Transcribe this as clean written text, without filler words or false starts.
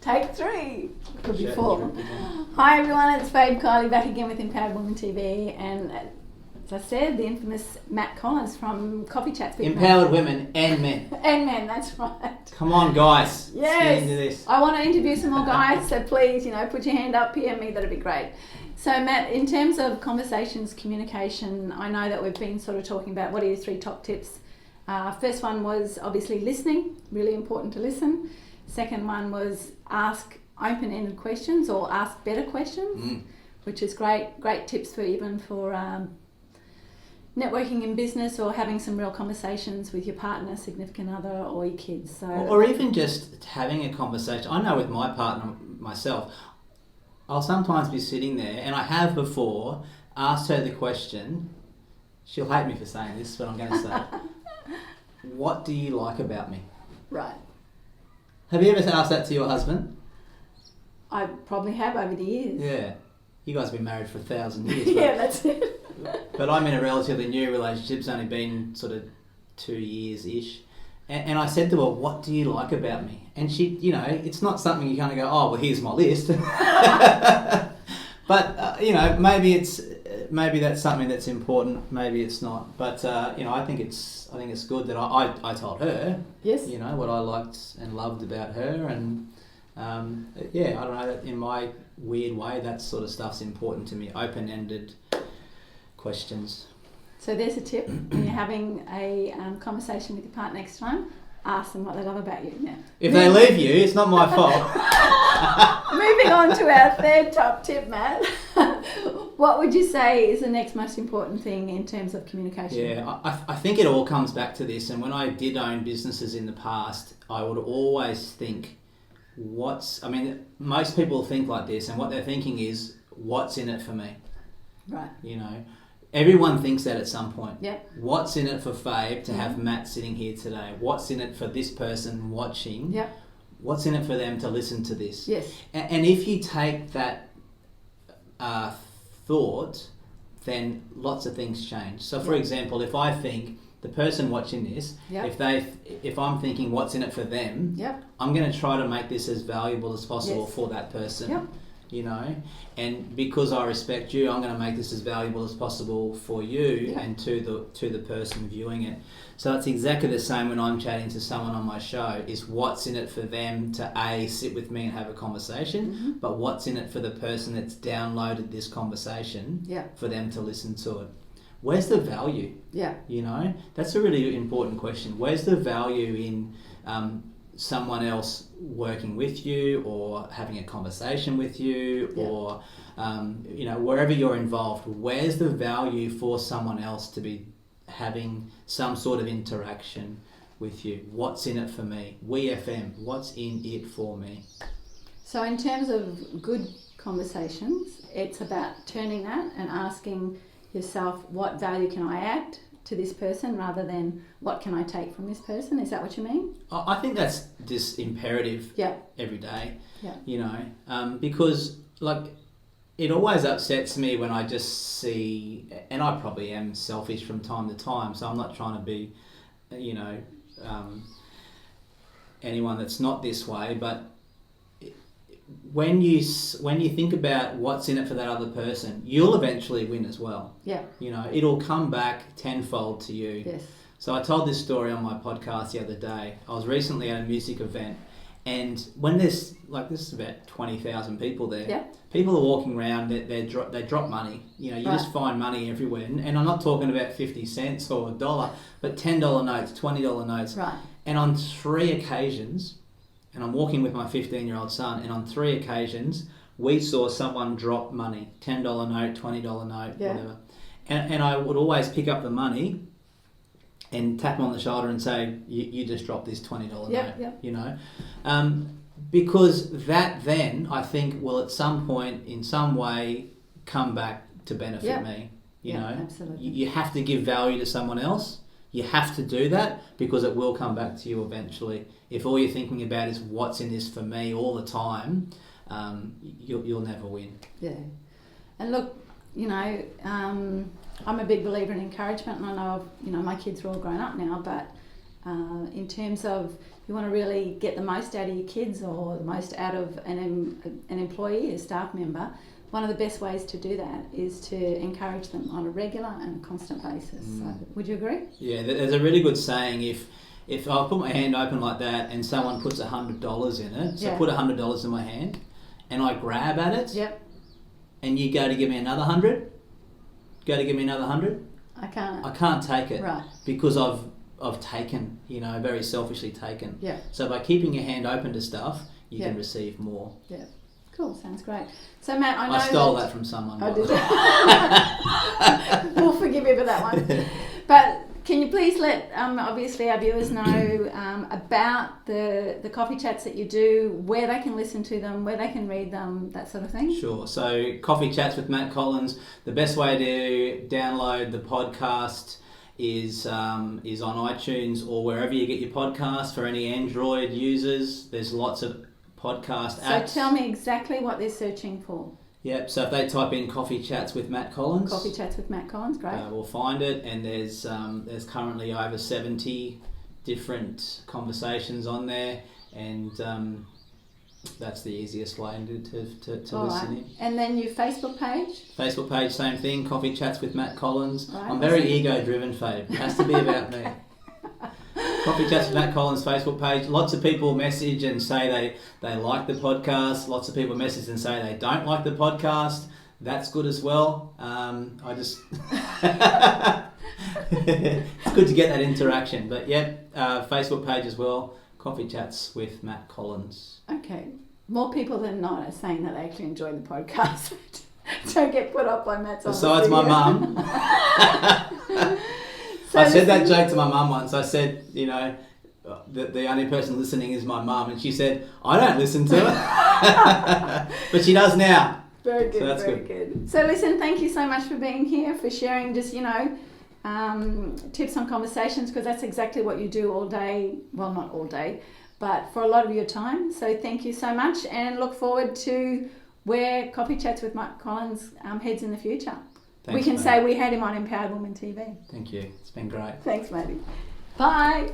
Take 3. Could be 4. Hi everyone, it's Fabe Keily back again with Empowered Woman TV, and as I said, the infamous Matt Collins from Coffee Chats with Empowered Women and Men. And men, that's right. Come on, guys. Yes. Let's get into this. I want to interview some more guys, so please, put your hand up, PM me, that'd be great. So Matt, in terms of conversations, communication, I know that we've been sort of talking about what are your 3 top tips. First one was obviously listening, really important to listen. Second one was ask open-ended questions or ask better questions, which is great tips for networking in business or having some real conversations with your partner, significant other, or your kids. So, or even just having a conversation. I know with my partner, myself, I'll sometimes be sitting there, and I have before asked her the question. She'll hate me for saying this, but I'm going to say, what do you like about me? Right. Have you ever asked that to your husband? I probably have over the years. Yeah. You guys have been married for 1,000 years. Yeah, that's it. But I'm in a relatively new relationship. It's only been sort of 2 years-ish. And I said to her, what do you like about me? And she, it's not something you kind of go, oh, well, here's my list. But, maybe that's something that's important. Maybe it's not. But, I think it's good that I told her, yes, what I liked and loved about her. And, I don't know, in my weird way, that sort of stuff's important to me. Open-ended questions. So there's a tip. When you're having a conversation with your partner next time, ask them what they love about you. Now, if they leave you, it's not my fault. Moving on to our 3rd top tip, Matt. What would you say is the next most important thing in terms of communication? Yeah, I think it all comes back to this. And when I did own businesses in the past, I would always think, most people think like this, and what they're thinking is, what's in it for me? Right. Everyone thinks that at some point. Yep. What's in it for Fabe to have Matt sitting here today? What's in it for this person watching? Yep. What's in it for them to listen to this? Yes. And if you take that thought, then lots of things change. So, for example, if I think the person watching this, if I'm thinking what's in it for them, I'm going to try to make this as valuable as possible for that person. Yep. And because I respect you, I'm going to make this as valuable as possible for you and to the person viewing it. So it's exactly the same when I'm chatting to someone on my show, is what's in it for them to sit with me and have a conversation, but what's in it for the person that's downloaded this conversation for them to listen to it. Where's the value? Yeah. That's a really important question. Where's the value in someone else working with you or having a conversation with you or, wherever you're involved, where's the value for someone else to be having some sort of interaction with you? What's in it for me? WeFM, what's in it for me? So in terms of good conversations, it's about turning that and asking yourself, what value can I add to this person rather than what can I take from this person? Is that what you mean? I think that's just imperative every day, because it always upsets me when I just see, and I probably am selfish from time to time, so I'm not trying to be, anyone that's not this way, but when you think about what's in it for that other person, you'll eventually win as well. Yeah. It'll come back tenfold to you. Yes. So I told this story on my podcast the other day. I was recently at a music event, and when there's this is about 20,000 people there. People are walking around. They drop money. You just find money everywhere, and I'm not talking about 50 cents or $1, but $10 notes, $20 notes. Right. And on 3 occasions. And I'm walking with my 15-year-old son, and on 3 occasions, we saw someone drop money, $10 note, $20 note, whatever. And I would always pick up the money and tap him on the shoulder and say, you just dropped this $20 note, because that then, I think, will at some point, in some way, come back to benefit me. Absolutely. You have to give value to someone else. You have to do that because it will come back to you eventually. If all you're thinking about is what's in this for me all the time, you'll never win. Yeah. And look, I'm a big believer in encouragement, and I know, my kids are all grown up now, but in terms of you want to really get the most out of your kids or the most out of an employee, a staff member, one of the best ways to do that is to encourage them on a regular and constant basis. So, would you agree? Yeah, there's a really good saying, if I put my hand open like that and someone puts $100 in it, so put $100 in my hand and I grab at it, and you go to give me another 100, I can't take it, right? Because I've taken, very selfishly taken. Yeah. So by keeping your hand open to stuff, you can receive more. Yeah. Cool, sounds great. So Matt, I know I stole that from someone. I did. We'll forgive you for that one. But can you please let obviously our viewers know about the coffee chats that you do, where they can listen to them, where they can read them, that sort of thing? Sure. So Coffee Chats with Matt Collins, the best way to download the podcast is on iTunes or wherever you get your podcasts. For any Android users, there's lots of podcast apps. So tell me exactly what they're searching for. Yep, so if they type in Coffee Chats with Matt Collins, Coffee Chats with Matt Collins, great. We'll find it, and there's currently over 70 different conversations on there, and that's the easiest way to listen in. And then your Facebook page? Facebook page, same thing, Coffee Chats with Matt Collins. Right, I'm very ego-driven, Fabe. It has to be about me. Coffee Chats with Matt Collins Facebook page. Lots of people message and say they like the podcast. Lots of people message and say they don't like the podcast. That's good as well. It's good to get that interaction. But Facebook page as well. Coffee Chats with Matt Collins. Okay. More people than not are saying that they actually enjoy the podcast. Don't get put off by Matt's. Besides my mum. So I said that joke to my mum once. I said, the only person listening is my mum. And she said, I don't listen to it. But she does now. Very good, so that's very good. So listen, thank you so much for being here, for sharing just, tips on conversations, because that's exactly what you do all day. Well, not all day, but for a lot of your time. So thank you so much, and look forward to where Coffee Chats with Matt Collins heads in the future. Thanks, we can say we had him on Empowered Woman TV. Thank you. It's been great. Thanks, matey. Bye.